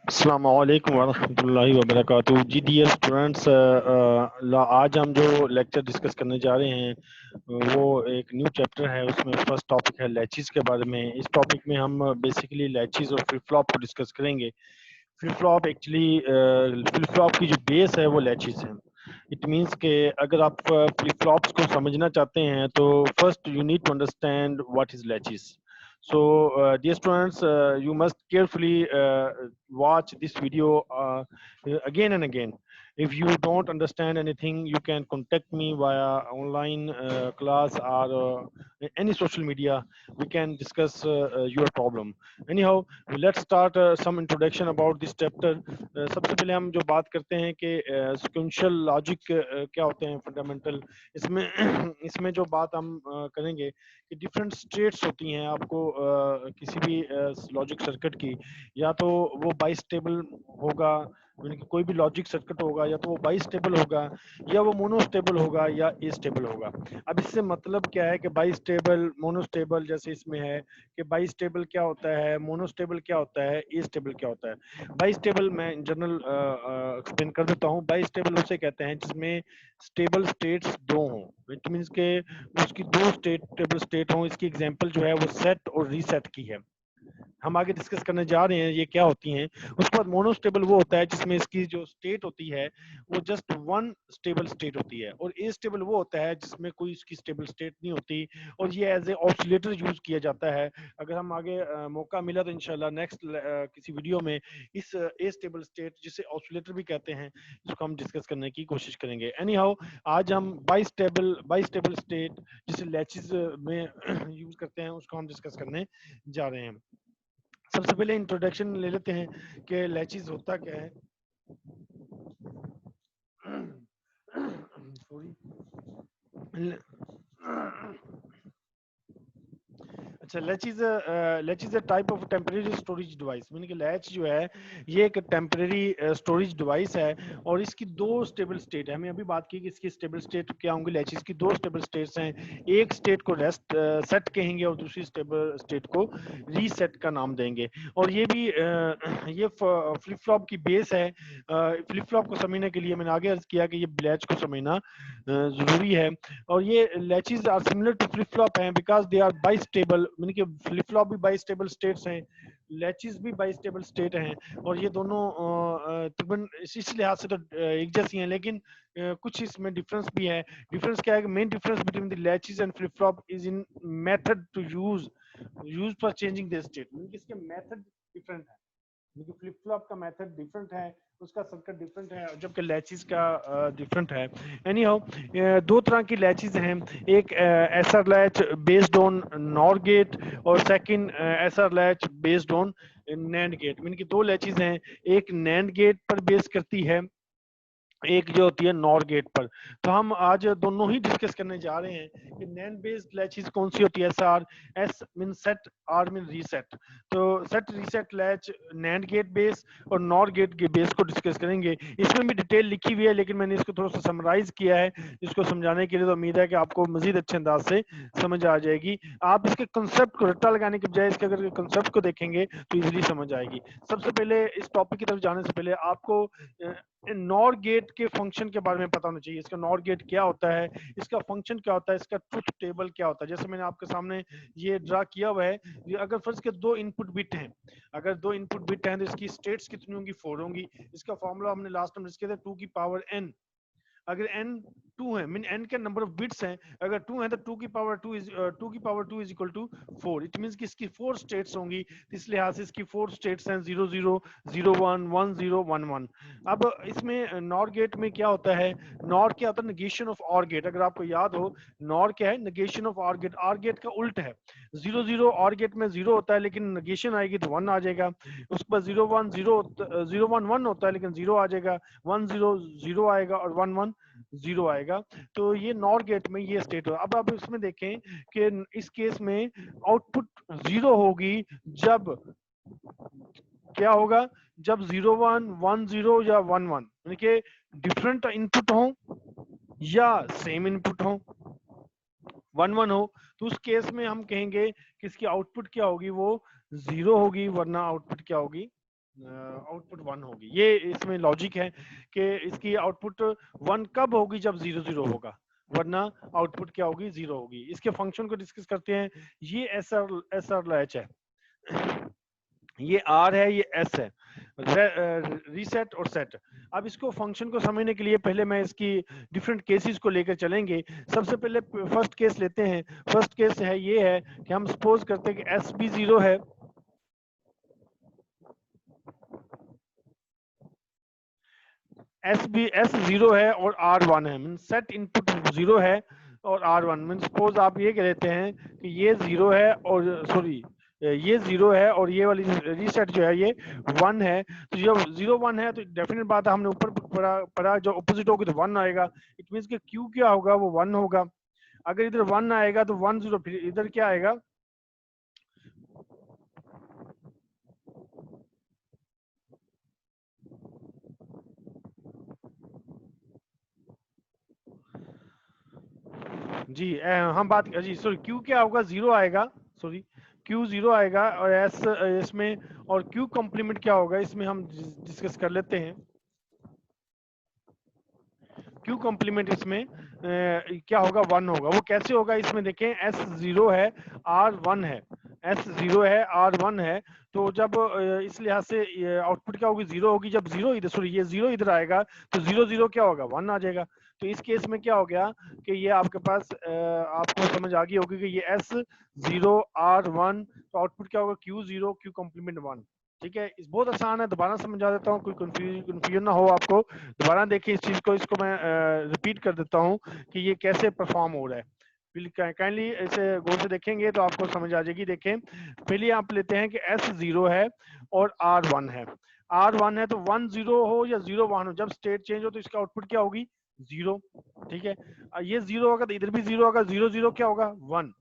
अस्सलामु अलैकुम वरहमतुल्लाहि वबरकातुहू। जी डियर स्टूडेंट्स, आज हम जो लेक्चर डिस्कस करने जा रहे हैं वो एक न्यू चैप्टर है। उसमें फर्स्ट टॉपिक है लैचेस के बारे में। इस टॉपिक में हम बेसिकली लैचेस और फ्लिप फ्लॉप को डिस्कस करेंगे। Flip flop actually flip flop की जो बेस है वो लैचेस है। इट मीन्स के अगर आप फ्लिप फ्लॉप्स को समझना चाहते हैं तो first you need to understand what is latches. So, dear students, you must carefully watch this video again and again. If you don't understand anything, you can contact me via online class or any social media. We can discuss your problem. Anyhow, let's start some introduction about this chapter. सबसे पहले हम जो बात करते हैं कि sequential logic क्या होते हैं फंडामेंटल इसमें इसमें जो बात हम करेंगे कि डिफरेंट स्टेट्स होती हैं आपको किसी भी लॉजिक सर्किट की, या तो वो बाइस्टेबल होगा, यानी कि कोई भी लॉजिक सर्किट होगा या तो वो बाइस्टेबल होगा या वो मोनोस्टेबल होगा या एस्टेबल होगा। अब इससे मतलब क्या है कि बाइस्टेबल मोनोस्टेबल, जैसे इसमें है कि बाइस्टेबल क्या होता है, मोनोस्टेबल क्या होता है, एस्टेबल क्या होता है। बाइस्टेबल मैं जनरल एक्सप्लेन कर देता हूँ। बाइस्टेबल उसे कहते हैं जिसमें स्टेबल स्टेट्स दो हों। इट मीन्स के उसकी दो टेबल स्टेट हों। इसकी एग्जांपल जो है वो सेट और रीसेट की है। हम आगे डिस्कस करने जा रहे हैं ये क्या होती हैं। उसके बाद मोनोस्टेबल वो होता है जिसमें इसकी जो स्टेट होती है वो जस्ट वन स्टेबल स्टेट होती है, और एस्टेबल वो होता है जिसमें कोई इसकी स्टेबल स्टेट नहीं होती, और ये एज ए ऑसिलेटर यूज किया जाता है। अगर हम आगे मौका मिला तो इंशाल्लाह नेक्स्ट किसी वीडियो में इस एस्टेबल स्टेट, जिसे ऑसिलेटर भी कहते हैं, इसको हम डिस्कस करने की कोशिश करेंगे। एनी हाउ, आज हम बाइस्टेबल स्टेट जिसे लैचेस में यूज करते हैं उसको हम डिस्कस करने जा रहे हैं। सबसे पहले इंट्रोडक्शन ले लेते हैं कि लैचेस होता क्या है। सॉरी। अच्छा, latch is a type of temporary storage device. Mean कि लैच जो है ये एक टेम्परेरी स्टोरेज डिवाइस है, और इसकी दो स्टेबल स्टेट है। हमें अभी बात की कि इसकी स्टेबल स्टेट क्या होंगी। लैचेस की दो स्टेबल स्टेट्स हैं। एक स्टेट को रेस्ट सेट कहेंगे और दूसरी स्टेबल स्टेट को रीसेट का नाम देंगे। और ये भी ये फ्लिप फ्लॉप की बेस है। फ्लिप फ्लॉप को समझने के लिए मैंने आगे अर्ज किया कि ये लैच को समझना जरूरी है। और ये latches are similar to flip flop हैं because they are bistable. Mean कि फ्लिप फ्लॉप भी बाइस्टेबल स्टेट्स हैं, लैचेस भी बाइस्टेबल स्टेट हैं, और ये दोनों तकरीबन इस लिहाज से तो एक जैसी हैं, लेकिन कुछ इसमें डिफरेंस भी है। डिफरेंस क्या है कि main difference between the latches and flip flop is in method to use for changing the state. Mean कि इसके मेथड डिफरेंट है। क्योंकि फ्लिप फ्लॉप का मेथड डिफरेंट है, उसका सर्किट डिफरेंट है, जबकि लैचेस का डिफरेंट है। एनी हाउ, दो तरह की लैचेस हैं। एक SR latch based on NOR gate, और second SR latch based on NAND gate. Mean कि दो लैचेस हैं, एक नैंड गेट पर बेस करती है, एक जो होती है नॉर गेट पर। तो हम आज दोनों ही डिस्कस करने जा रहे हैं कि नैंड बेस्ड लैचेस कौन सी होती है। S mean set, R mean reset. तो set reset latch NAND gate base और नॉर गेट के बेस को डिस्कस करेंगे। इसमें भी डिटेल लिखी हुई है, लेकिन मैंने इसको थोड़ा सा समराइज किया है इसको समझाने के लिए। तो उम्मीद है कि आपको मजीद अच्छे अंदाज से समझ आ जाएगी। आप इसके कंसेप्ट को रट्टा लगाने के बजाय इसके अगर कंसेप्ट को देखेंगे तो इजीली समझ आएगी। सबसे पहले इस टॉपिक की तरफ जाने से पहले आपको नॉर गेट के फंक्शन के बारे में पता होना चाहिए। इसका नॉर गेट क्या होता है, इसका फंक्शन क्या होता है, इसका ट्रुथ टेबल क्या होता है। जैसे मैंने आपके सामने ये ड्रा किया हुआ है। अगर फर्स्ट के दो इनपुट बिट हैं, अगर दो इनपुट बिट हैं तो इसकी स्टेट्स कितनी होंगी, 4 होंगी। इसका फॉर्मूला हमने लास्ट टाइम डिस्कस किया था, 2 की पावर n। अगर n 2 है, मीन n के नंबर ऑफ बिट्स हैं, अगर 2 है तो 2 की power 2 is equal to 4। It means कि इसकी 4 स्टेट्स होंगी। इस लिहाज से इसकी 4 स्टेट्स हैं 0 0 0 1 1 0 1 1। अब इसमें नॉर गेट में क्या होता है, नॉर क्या होता है, नेगेशन ऑफ और गेट। अगर आपको याद हो, नॉर क्या है, नेगेशन ऑफ और गेट। और गेट का उल्ट है। 0 0 और गेट में 0 होता है, लेकिन नेगेशन आएगी तो 1 आ जाएगा। उसके बाद 0 1 0 0 1 1 होता है, लेकिन 0 आ जाएगा। 1 0 0 आएगा और 1 1 0 आएगा। तो ये नॉर गेट में ये स्टेट हो। अब आप इसमें देखें कि इस केस में आउटपुट 0 होगी जब क्या होगा, जब 0 1 1 0 या 1 1 यानी कि डिफरेंट इनपुट हो या सेम इनपुट हो, 1 1 हो, तो उस केस में हम कहेंगे कि इसकी आउटपुट क्या होगी, वो 0 होगी, वरना आउटपुट क्या होगी, आउटपुट 1 होगी। ये इसमें लॉजिक है कि इसकी आउटपुट 1 कब होगी, जब 0 0 होगा, वरना आउटपुट क्या होगी, 0 होगी। इसके फंक्शन को डिस्कस करते हैं। ये एस आर लैच है, ये आर है, ये एस है, रीसेट और सेट। अब इसको फंक्शन को समझने के लिए पहले मैं इसकी डिफरेंट केसेस को लेकर चलेंगे। सबसे पहले फर्स्ट केस लेते हैं। फर्स्ट केस है, ये है कि हम सपोज करते हैं कि एस भी 0 है, एस 0 है और आर 1 है, मीन सेट इनपुट 0 है और आर 1, मीन सपोज आप ये कह देते हैं कि ये 0 है और सॉरी ये 0 है और ये वाली रीसेट जो है ये 1 है। तो जब 0 1 है तो डेफिनेट बात है, हमने ऊपर पढ़ा जो अपोजिट होगी तो 1 आएगा। इट मींस कि क्यू क्या होगा, वो 1 होगा। अगर इधर 1 आएगा तो 1 0, फिर इधर क्या आएगा, जी हम बात जी सॉरी क्यू क्या होगा, 0 आएगा, सॉरी क्यू 0 आएगा और एस इसमें, और क्यू कॉम्प्लीमेंट क्या होगा इसमें हम डिस्कस कर लेते हैं। क्यू कॉम्प्लीमेंट इसमें क्या होगा, 1 होगा। वो कैसे होगा, इसमें देखें एस 0 है, आर 1 है, एस 0 है, आर 1 है। तो जब इस लिहाज से आउटपुट क्या होगी, 0 होगी। जब 0 इधर सॉरी ये 0 इधर आएगा तो 0 0 क्या होगा, 1 आ जाएगा। तो इस केस में क्या हो गया कि ये आपके पास आपको समझ आ गई होगी कि ये एस 0 आर 1, तो आउटपुट क्या होगा, क्यू 0 क्यू कॉम्प्लीमेंट 1। ठीक है, इस बहुत आसान है, दोबारा समझा देता हूँ, कोई कंफ्यूजन ना हो आपको। दोबारा देखिए इस चीज को, इसको मैं रिपीट कर देता हूँ कि ये कैसे परफॉर्म हो रहा है। काइंडली इसे गौर से देखेंगे तो आपको समझ आ जाएगी। देखें, पहले आप लेते हैं कि एस 0 है और आर 1 है। आर 1 है तो 1 0 हो या 0 1 हो, जब स्टेट चेंज हो तो इसका आउटपुट क्या होगी, 0। ठीक है, ये 0 होगा तो इधर भी 0 होगा, 0 0 क्या होगा, 1।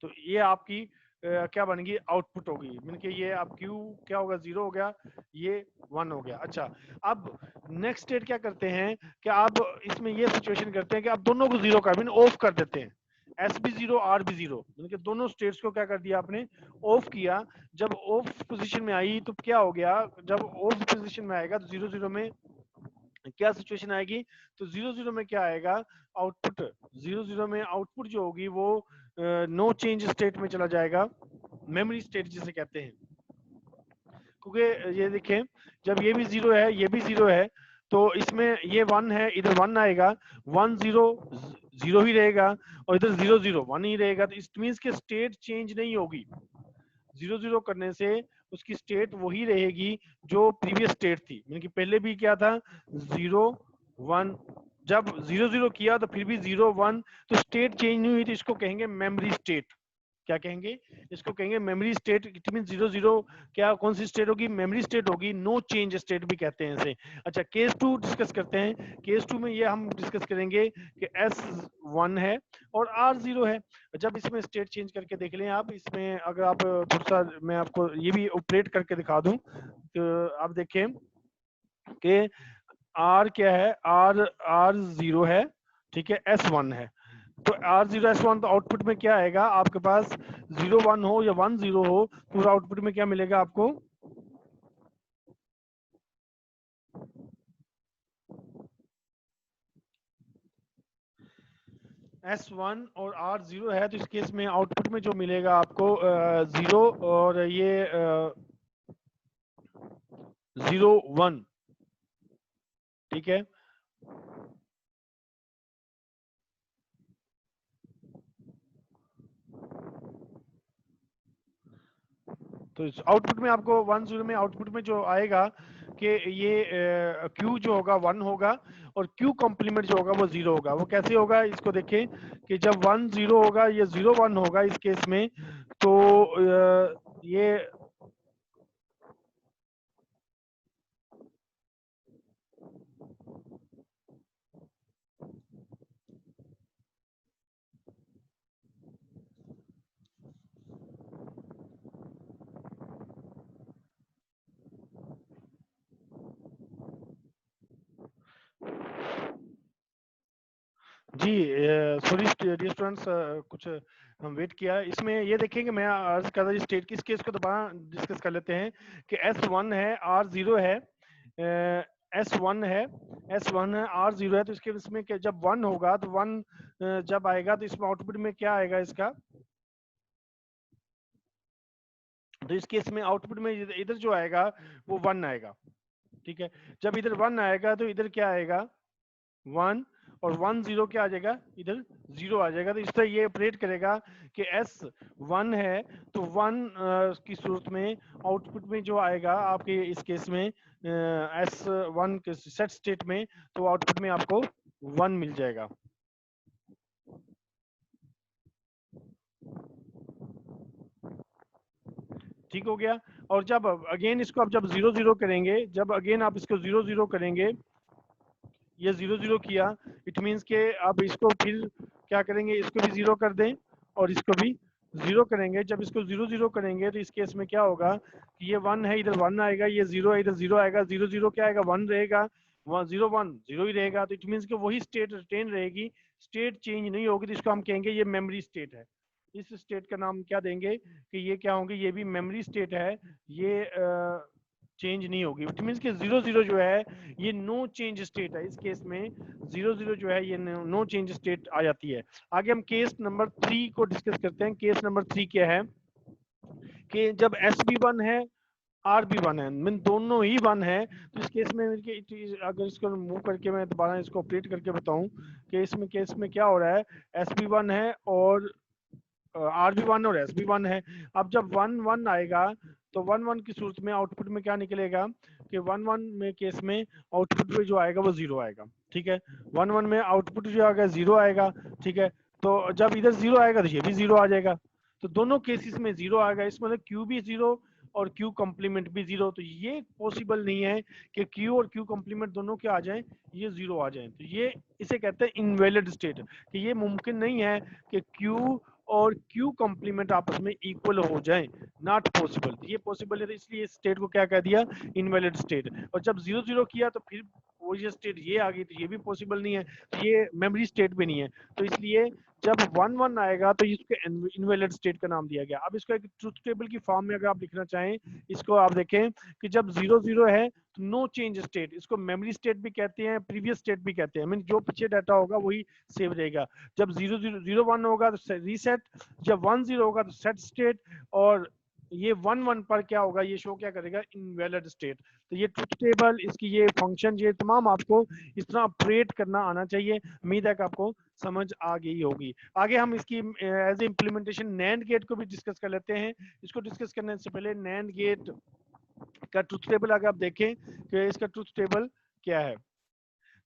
तो ये आपकी क्या बनेगी, आउटपुट होगी। मीन कि ये आप क्यू क्या होगा, 0 हो गया, ये 1 हो गया। अच्छा, अब नेक्स्ट स्टेट क्या करते हैं कि आप इसमें ये सिचुएशन करते हैं कि आप दोनों को 0 कर मीन ऑफ कर देते हैं। एस भी 0 आर भी 0, मीन कि दोनों स्टेट्स को क्या कर दिया आपने, ऑफ किया। जब ऑफ पोजीशन में आई तो क्या हो गया, जब ऑफ पोजीशन में आएगा तो 0 0 में क्या सिचुएशन आएगी, तो 0 0 में क्या आएगा, आउटपुट 0 0 में आउटपुट जो होगी वो नो चेंज स्टेट में चला जाएगा, मेमोरी स्टेट जिसे कहते हैं। क्योंकि ये देखें, जब ये भी 0 है, ये भी 0 है, तो इसमें ये 1 है, इधर 1 आएगा, 1 0 0 ही रहेगा और इधर 0 0 1 ही रहेगा। तो इट मींस के स्टेट चेंज नहीं होगी। 0 0 करने से उसकी स्टेट वही रहेगी जो प्रीवियस स्टेट थी, यानी कि पहले भी क्या था, 0 1। जब 0 0 किया तो फिर भी 0 1, तो स्टेट चेंज नहीं हुई, तो इसको कहेंगे मेमोरी स्टेट। क्या कहेंगे, इसको कहेंगे मेमोरी स्टेट। इट मीन 0 0 क्या कौन सी स्टेट होगी, मेमोरी स्टेट होगी, नो चेंज स्टेट भी कहते हैं इसे। अच्छा, केस 2 डिस्कस करते हैं। केस 2 में ये हम डिस्कस करेंगे कि एस 1 है और आर 0 है। जब इसमें स्टेट चेंज करके देख लें आप, इसमें अगर आप थोड़ा सा मैं आपको ये भी ऑपरेट करके दिखा दूं, तो आप देखें कि आर क्या है, आर आर 0 है, ठीक है, एस 1 है। तो आर 0 एस 1, तो आउटपुट में क्या आएगा आपके पास, 0 1 हो या 1 0 हो, तो आउटपुट में क्या मिलेगा आपको, S1 और R0 है। तो इस केस में आउटपुट में जो मिलेगा आपको 0 और ये 0 1। ठीक है, तो इस आउटपुट में आपको 1 0 में आउटपुट में जो आएगा कि ये Q जो होगा 1 होगा और Q कॉम्प्लीमेंट जो होगा वो 0 होगा। वो कैसे होगा, इसको देखें कि जब 1 0 होगा, ये 0 1 होगा इस केस में, तो ये जी सॉरी डियर स्टूडेंट्स, कुछ हम वेट किया। इसमें ये देखेंगे, मैं अर्ज कर रहा स्टेट की, इस केस को दोबारा डिस्कस कर लेते हैं कि S1 है, R0 है, S1 है, S1 है, R0 है। तो इसके इसमें जब 1 होगा तो 1 जब आएगा तो इसमें आउटपुट में क्या आएगा इसका, तो इस केस में आउटपुट में इधर जो आएगा वो 1 आएगा। ठीक है, जब इधर 1 आएगा तो इधर क्या आएगा 1, और 1 0 क्या आ जाएगा, इधर 0 आ जाएगा। तो इस तरह ये ऑपरेट करेगा कि S1 है तो 1 की सूरत में आउटपुट में जो आएगा आपके इस केस में S1 के सेट स्टेट में, तो आउटपुट में आपको 1 मिल जाएगा। ठीक हो गया। और जब अगेन इसको आप जब 0 0 करेंगे, जब अगेन आप इसको 0 0 करेंगे, ये 0 0 किया, इट मीन्स के अब इसको फिर क्या करेंगे, इसको भी 0 कर दें और इसको भी 0 करेंगे। जब इसको 0 0 करेंगे तो इस केस में क्या होगा कि ये 1 है, इधर 1 आएगा, ये 0 है, इधर 0 आएगा, 0 0 क्या आएगा 1 रहेगा, 0 1 0 ही रहेगा। तो इट मीन्स कि वही स्टेट रिटेन रहेगी, स्टेट चेंज नहीं होगी। तो इसको हम कहेंगे ये मेमोरी स्टेट है। इस स्टेट का नाम क्या देंगे कि ये क्या होंगे, ये भी मेमोरी स्टेट है, ये चेंज नहीं होगी। इट मीन्स कि 0 0 जो है ये नो चेंज स्टेट है। इस केस में 0 0 जो है ये नो चेंज स्टेट आ जाती है। आगे हम केस नंबर 3 को डिस्कस करते हैं। केस नंबर 3 क्या है कि जब एस बी 1 है, आर बी 1 है, मीन दोनों ही 1 है, तो इस केस में अगर इसको मूव करके मैं दोबारा इसको ऑपरेट करके बताऊं कि इसमें केस में क्या हो रहा है, एस बी 1 है और आर बी 1 और एस बी 1 है। अब जब 1 1 आएगा तो 1 1 की सूरत में आउटपुट में क्या निकलेगा कि 1 1 में केस में आउटपुट में जो आएगा वो 0 आएगा। ठीक है, 1 1 में आउटपुट जो आएगा 0 आएगा। ठीक है, तो जब इधर 0 आएगा तो ये भी 0 आ जाएगा। तो दोनों केसेस में 0 आएगा। इसमें मतलब क्यू भी 0 और क्यू कॉम्प्लीमेंट भी 0। तो ये पॉसिबल नहीं है कि क्यू और क्यू कॉम्प्लीमेंट दोनों के आ जाएं, ये 0 आ जाएं। तो ये इसे कहते हैं इनवैलिड स्टेट, कि ये मुमकिन नहीं है कि क्यू और क्यू कॉम्प्लीमेंट आपस में इक्वल हो जाएं, नॉट पॉसिबल। ये पॉसिबल है, तो इसलिए इस स्टेट को क्या कह दिया, इनवैलिड स्टेट। और जब 0 0 किया तो फिर वो ये स्टेट ये आ गई, तो ये भी पॉसिबल नहीं है, तो ये मेमोरी स्टेट भी नहीं है। तो इसलिए जब 1 1 आएगा तो इसको इनवैलिड स्टेट का नाम दिया गया। अब इसको एक ट्रुथ टेबल की फॉर्म में अगर आप लिखना चाहें, इसको आप देखें कि जब 0 0 है तो नो चेंज स्टेट, इसको मेमोरी स्टेट भी कहते हैं, प्रीवियस स्टेट भी कहते हैं। मीन जो पीछे डाटा होगा वही सेव रहेगा। जब 0 0 0 1 होगा तो रीसेट, जब 1 0 होगा तो सेट स्टेट, और ये 1 1 पर क्या होगा, ये शो क्या करेगा, इनवैलिड स्टेट। तो ये ट्रुथ टेबल, इसकी ये फंक्शन, ये तमाम आपको इस तरह ऑपरेट करना आना चाहिए। उम्मीद है कि आपको समझ आ गई होगी। आगे हम इसकी as a implementation NAND gate को भी डिस्कस कर लेते हैं। इसको डिस्कस करने से पहले नैंड गेट का ट्रुथ टेबल अगर आप देखें कि इसका ट्रुथ टेबल क्या है।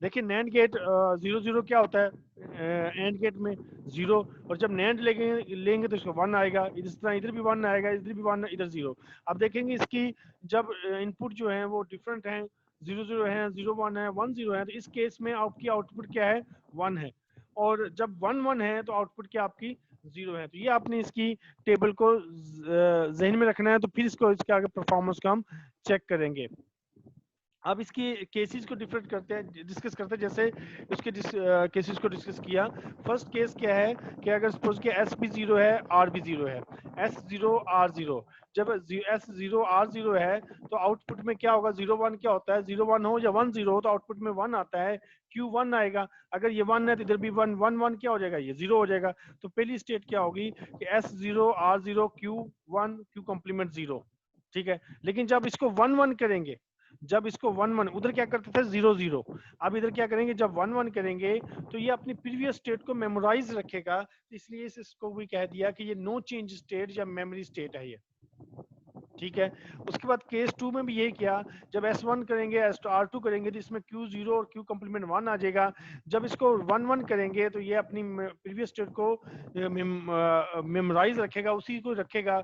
देखिए नैंड गेट 0 0 क्या होता है, एंड गेट में 0, और जब नैंड लेंगे तो इसको 1 आएगा, इस तरह इधर भी 1 आएगा, इधर भी 1, इधर 0। अब देखेंगे इसकी जब इनपुट जो है वो डिफरेंट हैं, 0 0 है, 0 1 है, 1 0 है, तो इस केस में आपकी आउटपुट क्या है, 1 है। और जब 1 1 है तो आउटपुट क्या आपकी 0 है। तो ये आपने इसकी टेबल को जहन में रखना है। तो फिर इसको इसके आगे परफॉर्मेंस को हम चेक करेंगे। अब इसकी केसेस को डिफरेंट करते हैं, डिस्कस करते हैं। जैसे उसके केसेस को डिस्कस किया। फर्स्ट केस क्या है कि अगर सपोज कि एस बी 0 है, आर बी 0 है, एस 0 आर 0, जब एस 0 आर 0 है तो आउटपुट में क्या होगा, 0 1 क्या होता है, 0 1 हो या 1 0 हो तो आउटपुट में 1 आता है, क्यू 1 आएगा। अगर ये 1 है तो इधर भी 1 1 1 क्या हो जाएगा, ये 0 हो जाएगा। तो पहली स्टेट क्या होगी कि S 0 R 0 Q 1 Q complement 0। ठीक है, लेकिन जब इसको 1 1 करेंगे, जब इसको 1 1, उधर क्या करते थे 0 0, अब इधर क्या करेंगे, जब 1 1 करेंगे तो ये अपनी प्रीवियस स्टेट को मेमोराइज रखेगा। इसलिए इसको भी कह दिया कि ये नो चेंज स्टेट या मेमोरी स्टेट है ये। ठीक है, उसके बाद केस 2 में भी यही किया। जब S1 करेंगे, R2 करेंगे तो इसमें Q0 और Q कॉम्प्लीमेंट 1 आ जाएगा। जब इसको 1 1 करेंगे तो ये अपनी प्रीवियस स्टेट को मेमोराइज रखेगा, उसी को रखेगा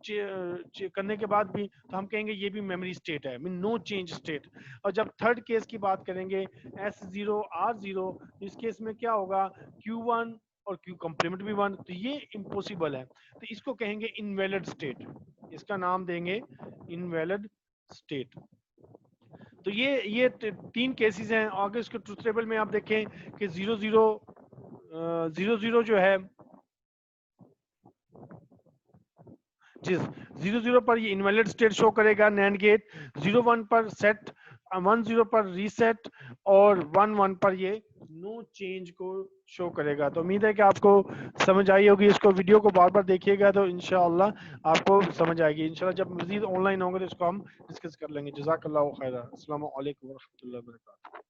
करने के बाद भी, तो हम कहेंगे ये भी मेमोरी स्टेट है, मीन नो चेंज स्टेट। और जब थर्ड केस की बात करेंगे, S0 R0, तो इस केस में क्या होगा, Q1 और Q कॉम्प्लीमेंट भी 1, तो ये इम्पॉसिबल है। तो इसको कहेंगे इनवैलिड स्टेट, इसका नाम देंगे इनवैलिड स्टेट। तो ये तीन केसेस हैं। आगे इसके ट्रुथ टेबल में आप देखें कि 0 0 0 0 जो है जिस 0 0 पर ये इनवैलिड स्टेट शो करेगा नैंड गेट, 0 1 पर सेट, 1 0 पर रीसेट और 1 1 पर ये नो चेंज को शो करेगा। तो उम्मीद है कि आपको समझ आई होगी। इसको वीडियो को बार बार देखिएगा तो इंशाअल्लाह आपको समझ आएगी। इंशाअल्लाह जब मजीद ऑनलाइन होंगे तो इसको हम डिस्कस कर लेंगे। जज़ाकल्लाहु खैरा। अस्सलामु अलैकुम व रहमतुल्लाहि व बरकातुहू।